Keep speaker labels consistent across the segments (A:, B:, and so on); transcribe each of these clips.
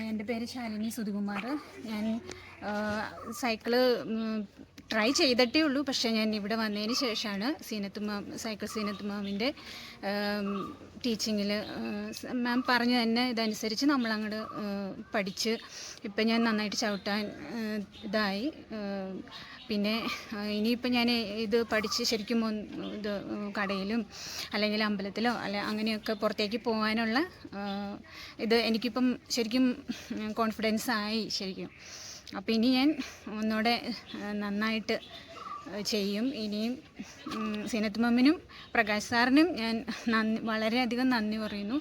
A: എൻ്റെ പേര് ശാലിനി സുധികുമാർ. ഞാൻ സൈക്കിള് ട്രൈ ചെയ്തിട്ടേ ഉള്ളൂ. പക്ഷേ ഞാൻ ഇവിടെ വന്നതിന് ശേഷമാണ് സൈക്കിൾ സീനത്ത് മാമിൻ്റെ ടീച്ചിങ്ങിൽ മാം പറഞ്ഞു തന്നെ ഇതനുസരിച്ച് നമ്മളങ്ങോട്ട് പഠിച്ച് ഇപ്പം ഞാൻ നന്നായിട്ട് ചവിട്ടാൻ ഇതായി. പിന്നെ ഇനിയിപ്പോൾ ഞാൻ ഇത് പഠിച്ച് ശരിക്കും ഇത് കടയിലും അല്ലെങ്കിൽ അമ്പലത്തിലോ അങ്ങനെയൊക്കെ പുറത്തേക്ക് പോകാനുള്ള ഇത് എനിക്കിപ്പം ശരിക്കും കോൺഫിഡൻസ് ആയി ശരിക്കും. അപ്പോൾ ഇനി ഞാൻ ഒന്നുകൂടെ നന്നായിട്ട് ചെയ്യും. ഇനിയും സീനത്ത് മാമിനും പ്രകാശ് സാറിനും ഞാൻ വളരെയധികം നന്ദി പറയുന്നു.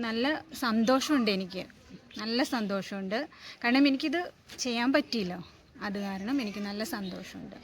A: നല്ല സന്തോഷമുണ്ട്, എനിക്ക് നല്ല സന്തോഷമുണ്ട്. കാരണം എനിക്കിത് ചെയ്യാൻ പറ്റിയില്ല, അത് കാരണം എനിക്ക് നല്ല സന്തോഷമുണ്ട്.